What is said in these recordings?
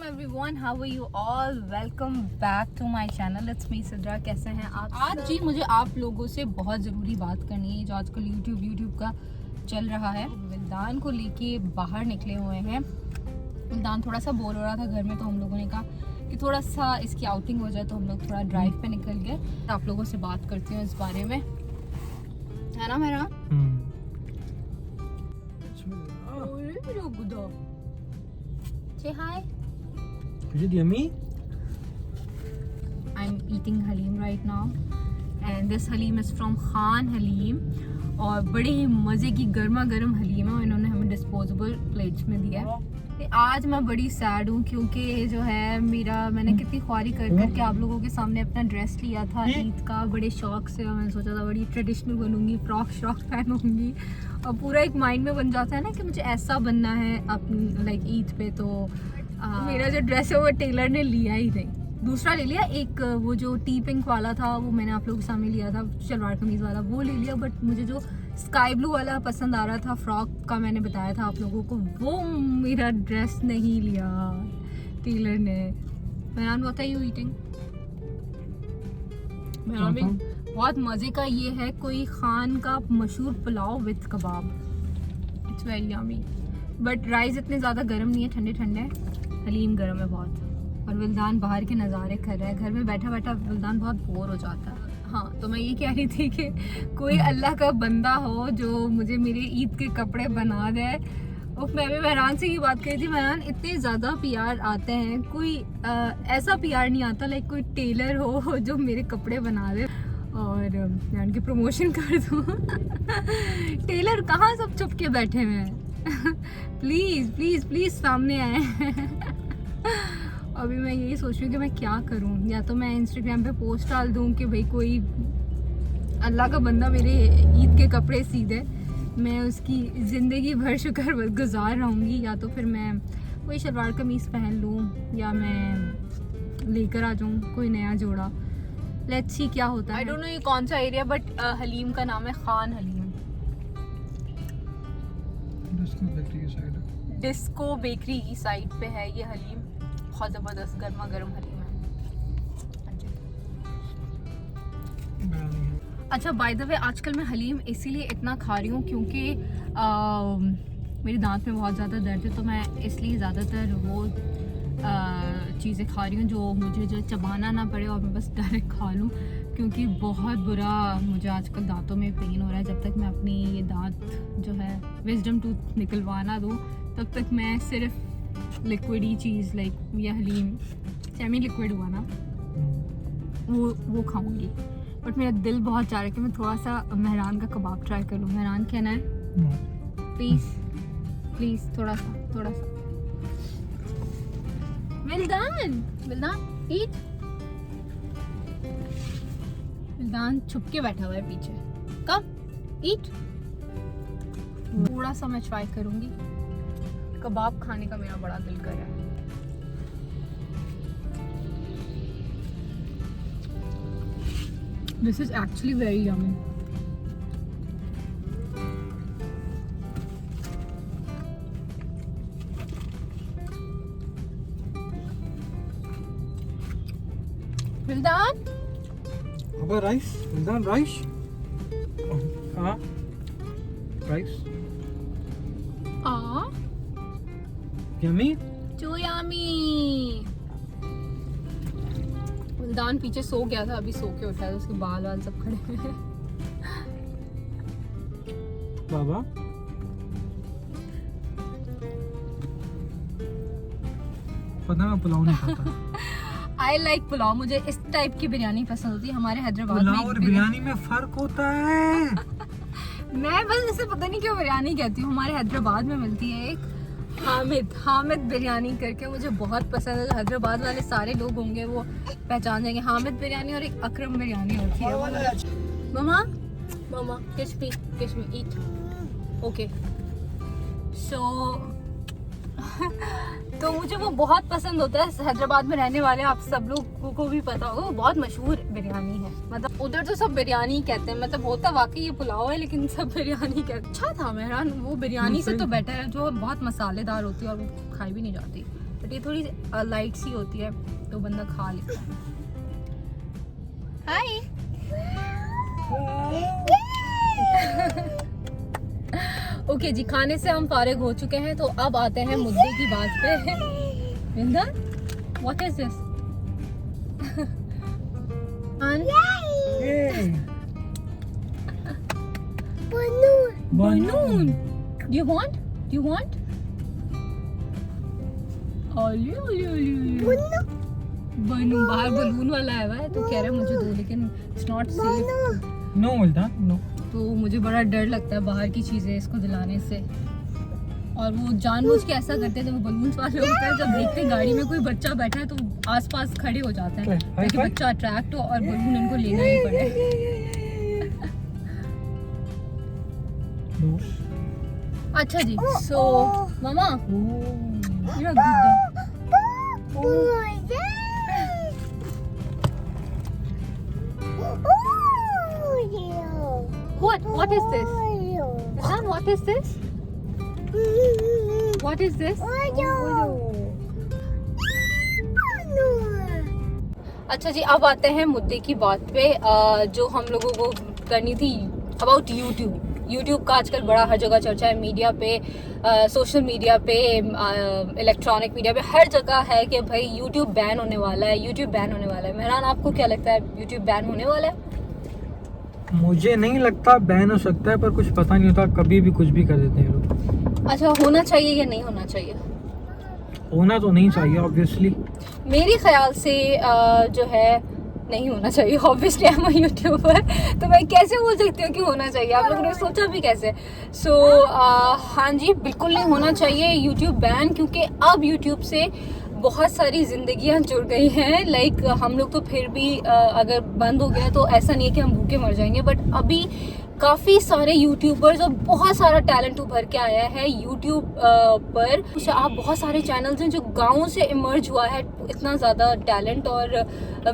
Welcome everyone, how are you all? Welcome back to my channel. It's me Sidra. कैसे हैं आप? आज जी मुझे आप लोगों से बहुत ज़रूरी बात करनी है जो आजकल यूट्यूब का चल रहा है। विल्दान को लेके बाहर निकले हुए हैं। विल्दान थोड़ा सा बोर हो रहा था घर में, तो हम लोगों ने कहा कि थोड़ा सा इसकी आउटिंग हो जाए, तो हम लोग थोड़ा ड्राइव पे निकल गए। आप लोगों से बात करती हूँ इस बारे में, है ना मेरा? Say hi. Is it yummy? I'm eating haleem right now and this haleem is from Khan haleem और बड़े ही मज़े की गर्मा गर्म हलीम है और इन्होंने हमें डिस्पोजेबल प्लेट्स में दिया है। आज मैं बड़ी सैड हूँ क्योंकि जो है मैंने कितनी ख्वारी कर करके आप लोगों के सामने अपना ड्रेस लिया था ईद का बड़े शौक से, और मैंने सोचा था बड़ी ट्रेडिशनल बनूंगी, फ्रॉक पहनूंगी, और पूरा एक माइंड में बन जाता है ना कि मुझे ऐसा बनना है अपनी लाइक ईद पे। तो मेरा जो ड्रेस है वो टेलर ने लिया ही नहीं, दूसरा ले लिया। एक वो जो टी पिंक वाला था वो मैंने आप लोगों के सामने लिया था, शलवार कमीज वाला, वो ले लिया। बट मुझे जो स्काई ब्लू वाला पसंद आ रहा था फ्रॉक का, मैंने बताया था आप लोगों को, वो मेरा ड्रेस नहीं लिया टेलर ने। Mehran what are you eating? Mehran भी बहुत मज़े का ये है कोई खान का मशहूर pulao with kebab. It's very yummy, but rice इतने ज़्यादा गर्म नहीं है, ठंडे ठंडे, हलीम गर्म है बहुत। और विल्दान बाहर के नज़ारे कर रहा है। घर में बैठा बैठा विल्दान बहुत बोर हो जाता है। हाँ, तो मैं ये कह रही थी कि कोई अल्लाह का बंदा हो जो मुझे मेरे ईद के कपड़े बना दे। और मैं भी मेहरान से ये बात कही थी, मेहरान इतने ज़्यादा पीआर आते हैं, कोई ऐसा पीआर नहीं आता लाइक कोई टेलर हो जो मेरे कपड़े बना दे और मैं उनकी प्रमोशन कर दूँ। टेलर कहाँ सब चुप के बैठे हुए हैं। प्लीज़ प्लीज़ प्लीज़ सामने आए। अभी मैं यही सोच रही हूँ कि मैं क्या करूँ, या तो मैं इंस्टाग्राम पे पोस्ट डाल दूँ कि भाई कोई अल्लाह का बंदा मेरे ईद के कपड़े सी दे, मैं उसकी ज़िंदगी भर शुक्र गुजार रहूँगी, या तो फिर मैं कोई शलवार कमीज़ पहन लूँ, या मैं लेकर आ जाऊँ कोई नया जोड़ा। लेट्स सी क्या होता है। आई डोंट नो ये कौन सा एरिया, बट हलीम का नाम है खान हलीम। डिस्को बेकरी की साइड पे है ये हलीम, बहुत ज़बरदस्त गर्मा गर्म हलीम है। अच्छा, बाय द वे आजकल मैं हलीम इसीलिए इतना खा रही हूँ क्योंकि मेरे दांत में बहुत ज़्यादा दर्द है, तो मैं इसलिए ज़्यादातर वो चीज़ें खा रही हूँ जो मुझे चबाना ना पड़े और मैं बस डायरेक्ट खा लूँ, क्योंकि बहुत बुरा मुझे आजकल दांतों में पेन हो रहा है। जब तक मैं अपनी ये दांत जो है विजडम टूथ निकलवा ना दूँ, तब तक मैं सिर्फ लिक्विड ही चीज़ लाइक ये हलीम सेमी लिक्विड हुआ ना वो खाऊंगी। बट मेरा दिल बहुत चाह रहा है कि मैं थोड़ा सा मेहरान का कबाब ट्राई कर लूँ। मेहरान कहना है प्लीज़ प्लीज़ थोड़ा सा। विल्दान ईट। विल्दान छुप के बैठा हुआ है पीछे। कम ईट। थोड़ा सा मैं ट्राई करूंगी, कबाब खाने का मेरा बड़ा दिल कर रहा है। This is actually very yummy. Vildan? About rice? Is that rice? Rice? Yummy? Too yummy. विल्दान पीछे सो गया था, अभी सो के उठा है, उसके बाल वाल सब खड़े हैं। बाबा पता ना पुलाव नहीं खाता। आई लाइक पुलाव, मुझे इस टाइप की बिरयानी पसंद होती है। हमारे हैदराबाद में पुलाव और बिरयानी में फर्क होता है। मैं बस इसे पता नहीं क्यों बिरयानी कहती हूँ। हमारे हैदराबाद में मिलती है एक हामिद बिरयानी करके, मुझे बहुत पसंद है। हैदराबाद वाले सारे लोग होंगे वो पहचान जाएंगे। हामिद बिरयानी और एक अकरम बिरयानी होती है। मामा किस मी ईट ओके सो तो मुझे वो बहुत पसंद होता है। हैदराबाद में रहने वाले आप सब लोग को भी पता होगा, वो बहुत मशहूर बिरयानी है। मतलब उधर तो सब बिरयानी कहते हैं, मतलब होता वाकई ये पुलाव है लेकिन सब बिरयानी कहते हैं। अच्छा था मेहरान, वो बिरयानी से तो बेटर है जो बहुत मसालेदार होती है और वो खाई भी नहीं जाती। बट ये थोड़ी लाइट सी होती है तो बंदा खा लेता है। हाय ओके जी, खाने से हम फारिग हो चुके हैं तो अब आते हैं मुद्दे की बात पे। Vinda, what is this? Balloon. Do you want? Balloon बाहर बलून वाला है हुआ है तो कह रहा है मुझे दो, लेकिन it's not safe. No Multan no. तो मुझे बड़ा डर लगता है बाहर की चीजें इसको दिलाने से। और वो जानबूझ के ऐसा करते हैं जब बलून्स वाले होते हैं, जब देखते हैं गाड़ी में कोई बच्चा बैठा है तो आसपास खड़े हो जाते हैं ताकि बच्चा अट्रैक्ट हो और बलून इनको लेना ही पड़े। अच्छा जी, सो मामा you're a good dog. What is this? Haan, what is this? What is this? अच्छा जी, अब आते हैं मुद्दे की बात पे जो हम लोगों को करनी थी अबाउट यूट्यूब का आजकल बड़ा हर जगह चर्चा है, मीडिया पे, सोशल मीडिया पे, इलेक्ट्रॉनिक मीडिया पे, हर जगह है कि भाई यूट्यूब बैन होने वाला है। मेहरान, आपको क्या लगता है यूट्यूब बैन होने वाला है? मुझे नहीं लगता बैन हो सकता है, पर कुछ पता नहीं होता, कभी भी कुछ भी कर देते हैं लोग। अच्छा, होना चाहिए या नहीं होना चाहिए? होना तो नहीं चाहिए ऑब्वियसली। मेरे ख्याल से जो है नहीं होना चाहिए। Obviously I am a YouTuber, तो मैं कैसे बोल सकती हूँ कि होना चाहिए? आप लोगों ने सोचा भी कैसे? सो हाँ जी, बिल्कुल नहीं होना चाहिए यूट्यूब बैन, क्योंकि अब यूट्यूब से बहुत सारी जिंदगियां जुड़ गई हैं। लाइक हम लोग तो फिर भी अगर बंद हो गया तो ऐसा नहीं है कि हम भूखे मर जाएंगे, बट अभी काफ़ी सारे यूट्यूबर्स और बहुत सारा टैलेंट उभर के आया है यूट्यूब पर। आप बहुत सारे चैनल्स हैं जो गाँव से इमर्ज हुआ है, इतना ज़्यादा टैलेंट, और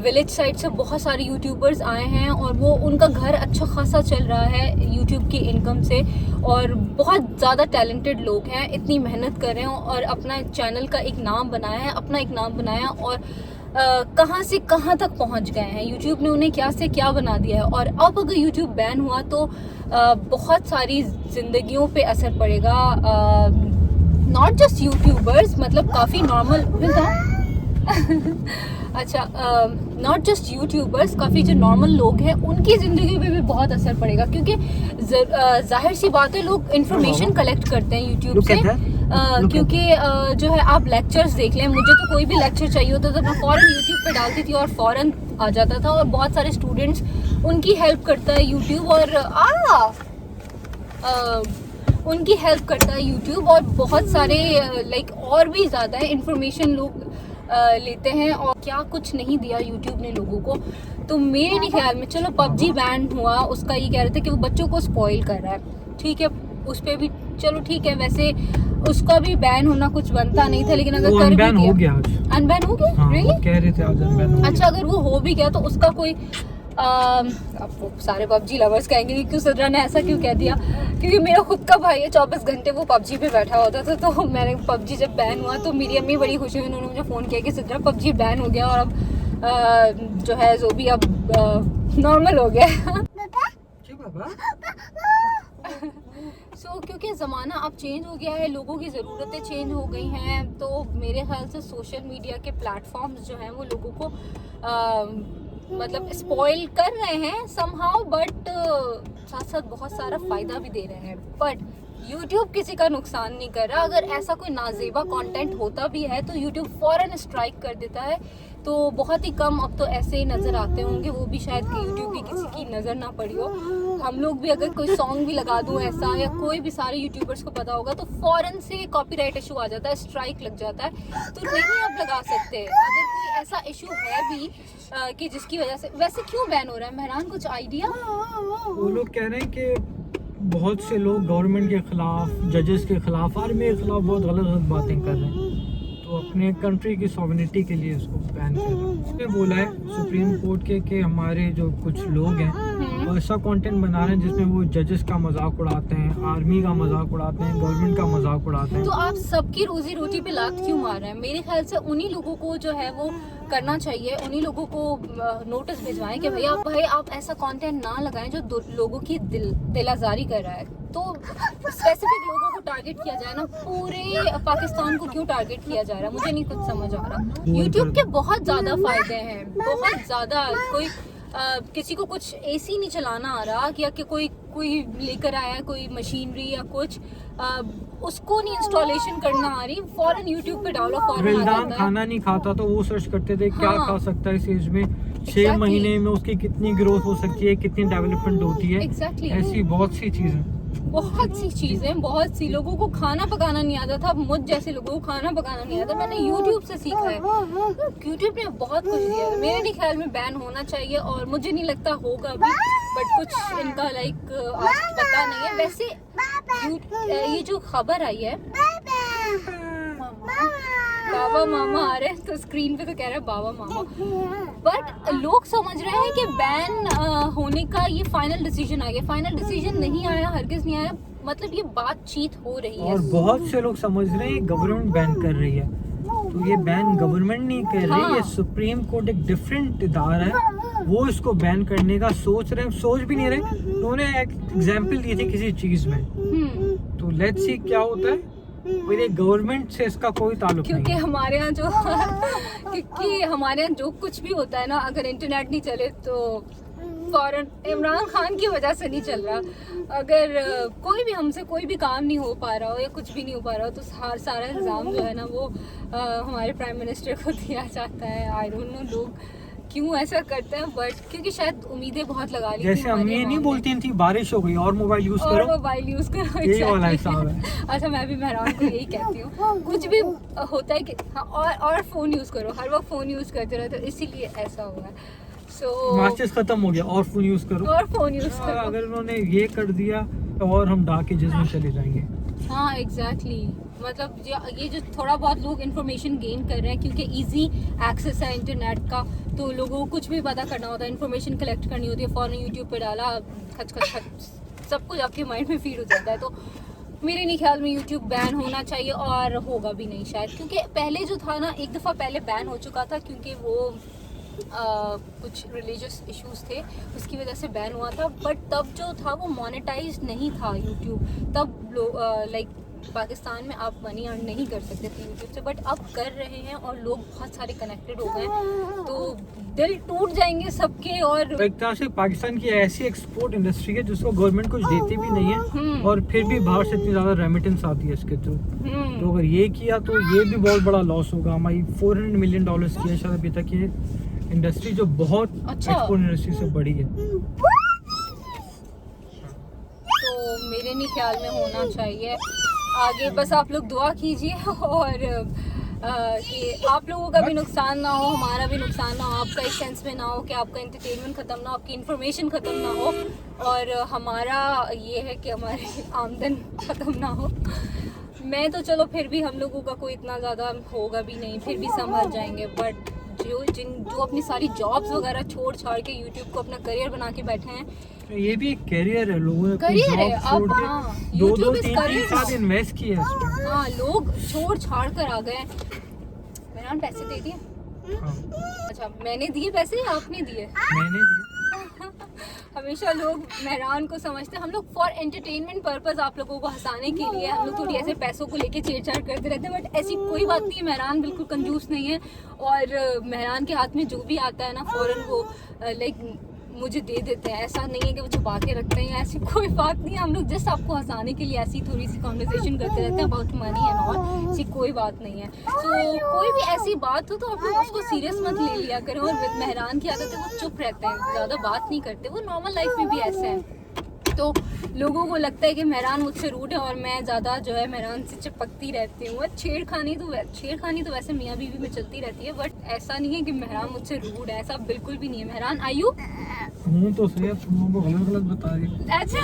विलेज साइड से बहुत सारे यूट्यूबर्स आए हैं और वो उनका घर अच्छा खासा चल रहा है यूट्यूब की इनकम से, और बहुत ज़्यादा टैलेंटेड लोग हैं, इतनी मेहनत कर रहे हैं और अपना चैनल का एक नाम बनाया और कहाँ से कहाँ तक पहुँच गए हैं। यूट्यूब ने उन्हें क्या से क्या बना दिया है। और अब अगर यूट्यूब बैन हुआ तो बहुत सारी जिंदगियों पे असर पड़ेगा, नॉट जस्ट यूट्यूबर्स, मतलब काफ़ी नॉर्मल अच्छा, नॉट जस्ट यूट्यूबर्स, काफ़ी जो नॉर्मल लोग हैं उनकी ज़िंदगी पे भी बहुत असर पड़ेगा, क्योंकि जाहिर सी बात है लोग इन्फॉर्मेशन कलेक्ट करते हैं यूट्यूब से। क्योंकि जो है आप लेक्चर्स देख लें, मुझे तो कोई भी लेक्चर चाहिए होता तो मैं फ़ौरन यूट्यूब पे डालती थी और फ़ौरन आ जाता था, और बहुत सारे स्टूडेंट्स उनकी हेल्प करता है यूट्यूब, और उनकी हेल्प करता है यूट्यूब, और बहुत सारे लाइक और भी ज़्यादा है इन्फॉर्मेशन लोग लेते हैं, और क्या कुछ नहीं दिया यूट्यूब ने लोगों को। तो मेरे नहीं ख्याल में, चलो पबजी बैन हुआ, उसका ये कह रहे थे कि वो बच्चों को स्पॉइल कर रहा है, ठीक है, उस पर भी चलो ठीक है, वैसे उसका भी बैन होना कुछ बनता नहीं था, लेकिन अगर कर भी दिया, अनबैन हो गया, हाँ, really? कह रहे थे आज अनबैन हो गया। अच्छा, अगर वो हो भी गया तो उसका कोई आपको सारे पबजी लवर्स कहेंगे कि क्यों सिद्रा ने ऐसा क्यों कह दिया, क्योंकि मेरा खुद का भाई है, 24 घंटे वो पबजी पे बैठा होता था। तो मैंने पबजी जब बैन हुआ तो मेरी अम्मी बड़ी खुशी हुई, उन्होंने मुझे फ़ोन किया कि सिद्रा पबजी बैन हो गया और अब जो है जो भी अब नॉर्मल हो गया। क्योंकि ज़माना अब चेंज हो गया है, लोगों की ज़रूरतें चेंज हो गई हैं, तो मेरे ख्याल से सोशल मीडिया के प्लेटफॉर्म्स जो हैं वो लोगों को मतलब स्पॉइल कर रहे हैं समहाउ, बट साथ साथ बहुत सारा फ़ायदा भी दे रहे हैं। बट यूट्यूब किसी का नुकसान नहीं कर रहा। अगर ऐसा कोई नाजेबा कंटेंट होता भी है तो यूट्यूब फ़ौरन स्ट्राइक कर देता है। तो बहुत ही कम अब तो ऐसे ही नज़र आते होंगे, वो भी शायद कि यूट्यूब की किसी की नज़र ना पड़ी हो। हम लोग भी अगर कोई सॉन्ग भी लगा दूँ ऐसा, या कोई भी सारे यूट्यूबर्स को पता होगा, तो फ़ौरन से कॉपीराइट इशू आ जाता है, स्ट्राइक लग जाता है, तो नहीं आप लगा सकते। अगर कोई ऐसा इशू है भी कि जिसकी वजह से, वैसे क्यों बैन हो रहा है मेहरान, कुछ आइडिया? वो लोग कह रहे हैं कि बहुत से लोग गवर्नमेंट के खिलाफ, जजेस के खिलाफ, आर्मी के खिलाफ बहुत गलत बातें कर रहे हैं, तो अपने कंट्री की सॉवरेनिटी के लिए इसको बैन कर रहे हैं। उसने बोला है सुप्रीम कोर्ट के कि हमारे जो कुछ लोग हैं और ऐसा कंटेंट बना रहे हैं जिसमें वो जजेस का मजाक उड़ाते हैं, आर्मी का मजाक उड़ाते हैं, गवर्नमेंट का मजाक उड़ाते हैं। तो आप सबकी रोजी रोटी पे लात क्यों मार रहे हैं? मेरे ख्याल से उन्हीं लोगों को जो है वो करना चाहिए, उन्हीं लोगों को नोटिस भिजवाएं कि भाई आप ऐसा कंटेंट ना लगाएं जो लोगों की दिल आजारी कर रहा है। तो स्पेसिफिक लोगों को टारगेट किया जाए ना, पूरे पाकिस्तान को क्यों टारगेट किया जा रहा है? मुझे नहीं कुछ समझ आ रहा। यूट्यूब के बहुत ज्यादा फायदे हैं, बहुत ज्यादा। कोई किसी को कुछ एसी नहीं चलाना आ रहा या कि कोई लेकर आया है कोई मशीनरी या कुछ, उसको नहीं इंस्टॉलेशन करना आ रही, फौरन यूट्यूब पे डालो, फौरन आ जाता है। खाना नहीं खाता तो वो सर्च करते थे क्या खा सकता है इस एज में, 6 महीने में उसकी कितनी ग्रोथ हो सकती है, कितनी डेवलपमेंट होती है। ऐसी बहुत सी चीजें, बहुत सी लोगों को खाना पकाना नहीं आता था। मुझ जैसे लोगों को खाना पकाना नहीं आता, मैंने यूट्यूब से सीखा है। यूट्यूब ने बहुत कुछ दिया है। मेरे नहीं ख्याल में बैन होना चाहिए और मुझे नहीं लगता होगा भी, बट कुछ इनका आज पता नहीं है। वैसे ये जो खबर आई है, बाबा मामा आ रहे हैं तो स्क्रीन पे तो कह रहा है बाबा मामा, बट लोग समझ रहे हैं कि बैन होने का ये फाइनल डिसीजन आ गया। फाइनल डिसीजन नहीं आया, हरगिज नहीं आया, मतलब ये बातचीत हो रही है। और बहुत से लोग समझ रहे हैं गवर्नमेंट बैन कर रही है, तो ये बैन गवर्नमेंट नहीं कर रही, ये सुप्रीम कोर्ट एक डिफरेंट इदारा है, वो इसको बैन करने का सोच भी नहीं रहे। उन्होंने एक एग्जाम्पल दिए थे किसी चीज में, तो लेट्स सी क्या होता है। मेरे गवर्नमेंट से इसका कोई ताल्लुक नहीं, क्योंकि हमारे यहाँ जो कुछ भी होता है ना, अगर इंटरनेट नहीं चले तो फौरन इमरान खान की वजह से नहीं चल रहा। अगर कोई भी हमसे कोई भी काम नहीं हो पा रहा हो या कुछ भी नहीं हो पा रहा हो, तो सारा इल्ज़ाम जो है ना वो हमारे प्राइम मिनिस्टर को दिया जाता है। आई डोंट नो लोग क्यों ऐसा करते हैं, बट क्योंकि शायद उम्मीदें बहुत लगा ली। जैसे अम्मी नहीं बोलती थी बारिश हो गई और मोबाइल यूज करो, यही वाला हिसाब है। अच्छा, मैं भी मेहरान को यही कहती हूँ, कुछ भी होता है कि हाँ, और फोन यूज करो, हर वक्त फोन यूज करते रहते, इसीलिए ऐसा हुआ है। माचिस खत्म हो गया और फोन यूज करो, अगर उन्होंने ये कर दिया तो और हम डाके जिसमें चले जाएंगे। हाँ एग्जैक्टली, मतलब ये जो थोड़ा बहुत लोग इन्फॉर्मेशन गेन कर रहे हैं क्योंकि इजी एक्सेस है इंटरनेट का, तो लोगों को कुछ भी पता करना होता है, इन्फॉर्मेशन कलेक्ट करनी होती है, फौरन यूट्यूब पे डाला, खच सब कुछ आपके माइंड में फीड हो जाता है। तो मेरे नहीं ख्याल में यूट्यूब बैन होना चाहिए और होगा भी नहीं शायद, क्योंकि पहले जो था ना, एक दफ़ा पहले बैन हो चुका था क्योंकि वो कुछ रिलीजियस इश्यूज थे, उसकी वजह से बैन हुआ था। बट तब जो था वो मोनेटाइज नहीं था यूट्यूब, तब लोग लाइक पाकिस्तान में आप मनी अर्न नहीं कर सकते थे यूट्यूब से, बट अब कर रहे हैं और लोग बहुत सारे कनेक्टेड हो गए, तो दिल टूट जाएंगे सबके। और एक तरह से पाकिस्तान की ऐसी एक्सपोर्ट इंडस्ट्री है जिसको गवर्नमेंट कुछ देती भी नहीं है और फिर भी बाहर से इतनी ज्यादा रेमिटेंस आती है इसके थ्रू। तो अगर ये किया तो ये भी बहुत बड़ा लॉस होगा। हमारी $400 मिलियन किया शायद अभी तक ये इंडस्ट्री, जो बहुत एक्सपोर्ट इंडस्ट्री से बड़ी है। तो मेरे नहीं ख्याल में होना चाहिए। आगे बस आप लोग दुआ कीजिए और कि आप लोगों का भी नुकसान ना हो, हमारा भी नुकसान ना हो, आपका एक सेंस में ना हो कि आपका एंटरटेनमेंट ख़त्म ना हो, आपकी इन्फॉर्मेशन ख़त्म ना हो, और हमारा ये है कि हमारी आमदन ख़त्म ना हो। मैं तो चलो फिर भी हम लोगों का कोई इतना ज़्यादा होगा भी नहीं, फिर भी संभल जाएंगे। बट जो अपनी सारी जॉब्स वगैरह छोड़ छाड़ के यूट्यूब को अपना करियर बना के बैठे हैं, ये भी एक करियर है, लोगों ने करियर है अब। हाँ, दो तीन साल इन्वेस्ट किया है इसमें। हाँ, लोग छोड़ छाड़ कर आ गए। मेहरान पैसे दे दिए? हाँ। अच्छा, मैंने दिए पैसे या आपने दिए? मैंने दिए। हमेशा लोग मेहरान को समझते हैं, हम लोग फॉर एंटरटेनमेंट पर्पस, आप लोगों को हंसाने के लिए हम लोग थोड़ी ऐसे पैसों को लेके छेड़छाड़ करते रहते हैं, बट ऐसी कोई बात नहीं है। मेहरान बिल्कुल कंजूस नहीं है और मेहरान के हाथ में जो भी आता है ना फौरन वो लाइक मुझे दे देते हैं। ऐसा नहीं है कि वो छुपा के रखते हैं, ऐसी कोई बात नहीं है। हम लोग जस्ट आपको हंसाने के लिए ऐसी थोड़ी सी कॉन्वर्सेशन करते रहते हैं अबाउट मनी एंड ऑल, ऐसी कोई बात नहीं है। तो कोई भी ऐसी बात हो तो आप लोग उसको सीरियस मत ले लिया करें। और मेहरान की आदत है वो चुप रहते हैं, ज़्यादा बात नहीं करते, वो नॉर्मल लाइफ में भी ऐसे हैं। तो लोगों को लगता है कि मेहरान मुझसे रूड है और मैं ज़्यादा जो है मेहरान से चिपकती रहती हूँ। छेड़खानी तो वैसे मियाँ बीवी में चलती रहती है, बट ऐसा नहीं है कि मेहरान मुझसे रूड है, ऐसा बिल्कुल भी नहीं है। मेहरान आयु हूँ तो सही, तुम लोगों को गलत बता रही हो। अच्छा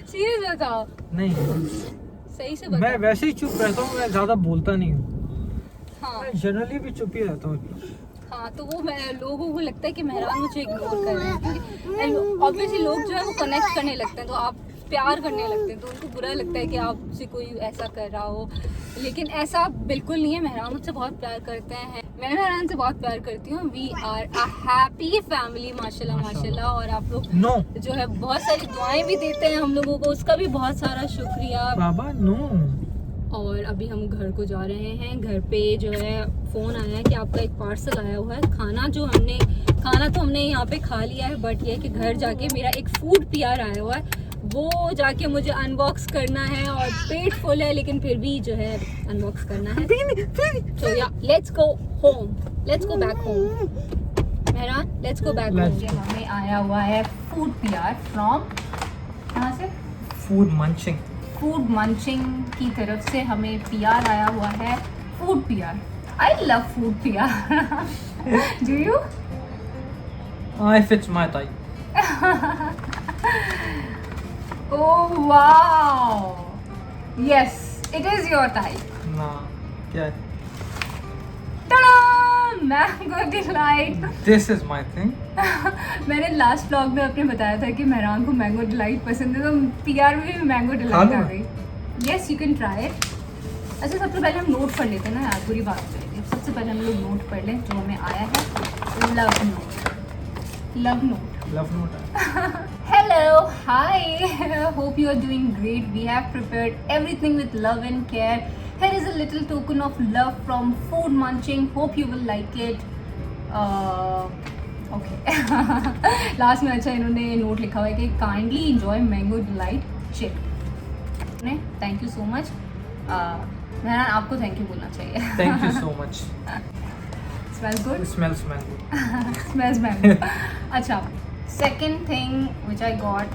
सीरियस बताओ। नहीं सही से बताओ। मैं वैसे ही चुप रहता हूँ, मैं ज़्यादा बोलता नहीं हूँ। हाँ, मैं जनरली भी चुप ही रहता हूँ। हाँ, तो वो मैं लोगों को लगता है कि मेहरान मुझे इग्नोर कर रहे हैं, क्योंकि ऑब्वियसली लोग जो है वो कनेक्ट करने लगते हैं, तो आप प्यार करने लगते हैं, तो उनको बुरा लगता है कि आपसे कोई ऐसा कर रहा हो, लेकिन ऐसा बिल्कुल नहीं है। मेहरान मुझसे बहुत प्यार करते हैं, मैं मेहरान से बहुत प्यार करती हूँ। We are a happy family, माशाल्लाह माशाल्लाह। और आप लोग जो है बहुत सारी दुआएं भी देते हैं हम लोगों को, उसका भी बहुत सारा शुक्रिया बाबा। और अभी हम घर को जा रहे हैं। घर पे जो है फ़ोन आया है कि आपका एक पार्सल आया हुआ है। खाना तो हमने यहाँ पे खा लिया है, बट ये है कि घर जाके मेरा एक फूड PR आया हुआ है, वो जाके मुझे अनबॉक्स करना है। और पेट फुल है, लेकिन फिर भी जो है अनबॉक्स करना है। तो या let's go home, let's go back home. Mehran, let's go back home. हमें आया हुआ है फूड PR फ्रॉम, कहाँ से? फूड मंचिंग की तरफ से हमें PR आया हुआ है, food PR। I love food PR। Do you? if it's my type. Oh wow! Yes, it is your type. ना क्या है? Ta-da! Mango delight. This is my thing. मैंने लास्ट व्लॉग में अपने बताया था कि मेहरान को मैंगो डिलाइट पसंद है, तो PR में भी मैंगो डिलाइट आ गई। Yes, you can try it. अच्छा, सबसे पहले हम नोट पढ़ लेते हैं ना यार, पूरी बात करेंगे। सबसे पहले हम लोग नोट पढ़ लें जो हमें आया है। Love note. Hello, hi. Hope you are doing great. We have prepared everything with love and care. Here is a little token of love from Food Munching. Hope you will like it. Okay. Last में अच्छा इन्होंने note लिखा हुआ है कि kindly enjoy mango delight chip. Thank you so much. Mehran, आपको thank you बोलना चाहिए। Thank you so much. Smells good? It smells mango. Smells mango. अच्छा, second thing which I got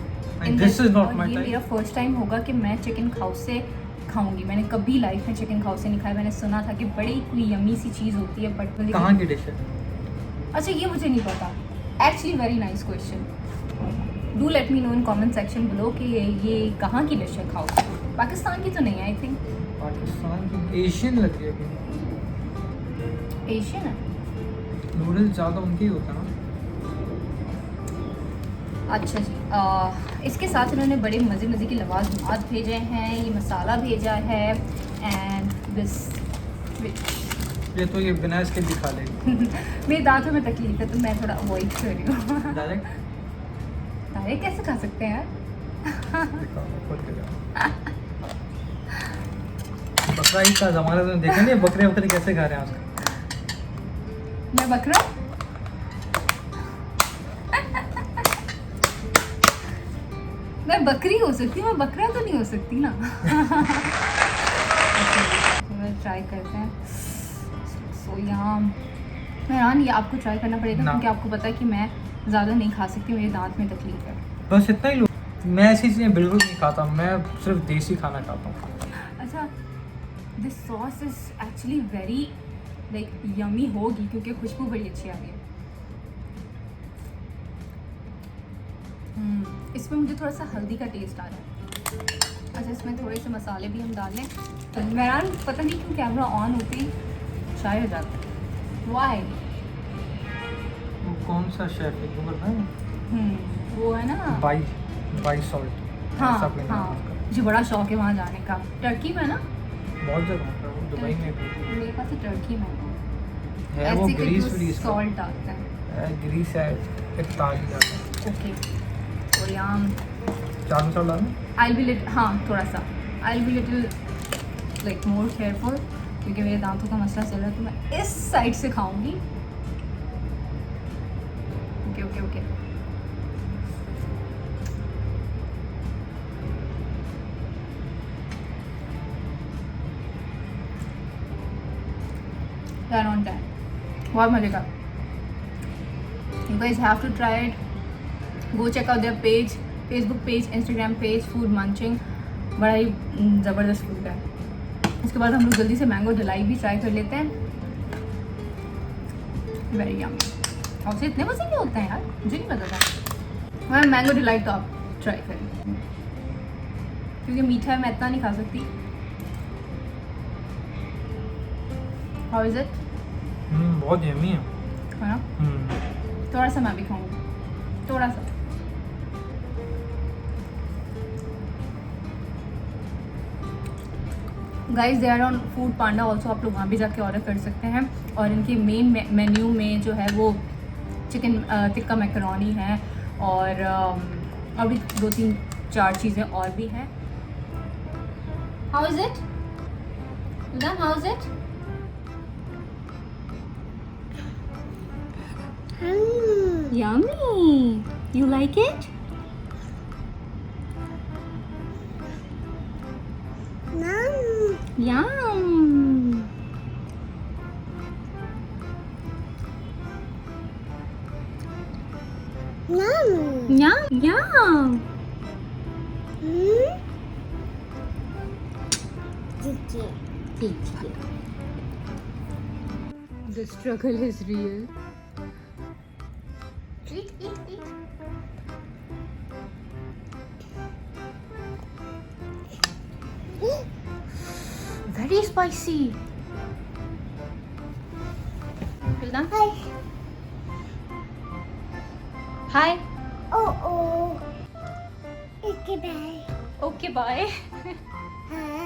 in This is not my ये type. मेरा first time होगा कि मैं chicken house से खाऊंगी। मैंने कभी लाइफ में चिकन हाउस से नहीं खाया। मैंने सुना था कि बड़ी कोई यमी सी चीज़ होती है, बट कहाँ की डिश है? अच्छा, ये मुझे नहीं पता। Actually very nice question. Do let me know in comment section below कि ये कहाँ की डिश है हाउस। पाकिस्तान की तो नहीं है, आई थिंक पाकिस्तान की, एशियन लग रही है। एशियन है। नूडल्स ज़्यादा उनके ही होता है ना। अच्छा जी, इसके साथ इन्होंने बड़े मज़े के लवाज़मात भेजे हैं। ये मसाला भेजा है एंड दिस, ये तो ये बिना इसके भी खा लेगी। मेरे दांतों में तकलीफ है तो मैं थोड़ा अवॉइड कर रही हूँ। डायरेक्ट अरे कैसे खा सकते हैं यार? बकरा ईद का ज़माना तो देखा नहीं, बकरे कैसे खा रहे हैं आजकल। मैं बकरा? मैं बकरी हो सकती हूँ, मैं बकरा तो नहीं हो सकती ना। ट्राई करते हैं। सो यहाँ मेहरान, ये आपको ट्राई करना पड़ेगा क्योंकि आपको पता है कि मैं ज़्यादा नहीं खा सकती, मेरे दांत में तकलीफ है। बस इतना ही लो। मैं ऐसी चीज़ें बिल्कुल नहीं खाता, मैं सिर्फ देसी खाना खाता हूँ। अच्छा, this sauce is actually very like yummy होगी क्योंकि खुशबू बड़ी अच्छी आ रही है। इसमें मुझे थोड़ा सा हल्दी का टेस्ट आ रहा है। अच्छा, इसमें थोड़े से मसाले भी हम डाल लें। तो मेहरान, पता नहीं क्यों कैमरा ऑन होते ही शाय हो जाता है। वाई? वो कौन सा शेफ है वो बताएं? वो है ना बाई सॉल्ट। हाँ हाँ, मुझे बड़ा शौक है वहाँ जाने का। टर्की में ना बहुत जगह होता है, वो दुबई में भी मेरे पास टर्की में है। वो ग्रीस सॉल्ट डालता है, ग्रीस है, एक ताज डालता है। ओके। और यहाँ चाट मसाला डालना। आई विल लिट, हाँ थोड़ा सा। I will little like more careful क्योंकि मेरे दांतों का मसला चल रहा है, तो मैं इस साइड से खाऊंगी। Okay okay okay. Turn on that. बहुत मजे का। You guys have to try it. Go check out their page, Facebook page, Instagram page, Food Munching. बड़ा ही ज़बरदस्त फूड है। इसके बाद हम लोग जल्दी से मैंगो डिलाइट भी ट्राई कर लेते हैं। Very yummy. और से इतने मज़े के होते हैं यार, मुझे नहीं पता था। मैं मैंगो डिलाइट तो आप ट्राई करें क्योंकि मीठा है, मैं इतना नहीं खा सकती। How is it? बहुत यम्मी है। है ना? थोड़ा सा मैं भी खाऊंगी, थोड़ा सा। Guys they are on Foodpanda also, आप लोग वहाँ भी जाके ऑर्डर कर सकते हैं। और इनके मेन मेन्यू में जो है वो चिकन टिक्का मैकरोनी है, और अभी 2-3-4 चीज़ें और भी हैं। How is it? Madam, how is it? Yummy. You like it? Yum. Yum. Yum. The struggle is real. Eat. Very spicy. Well done. Hi. Oh. Okay, bye. Okay, bye. Huh?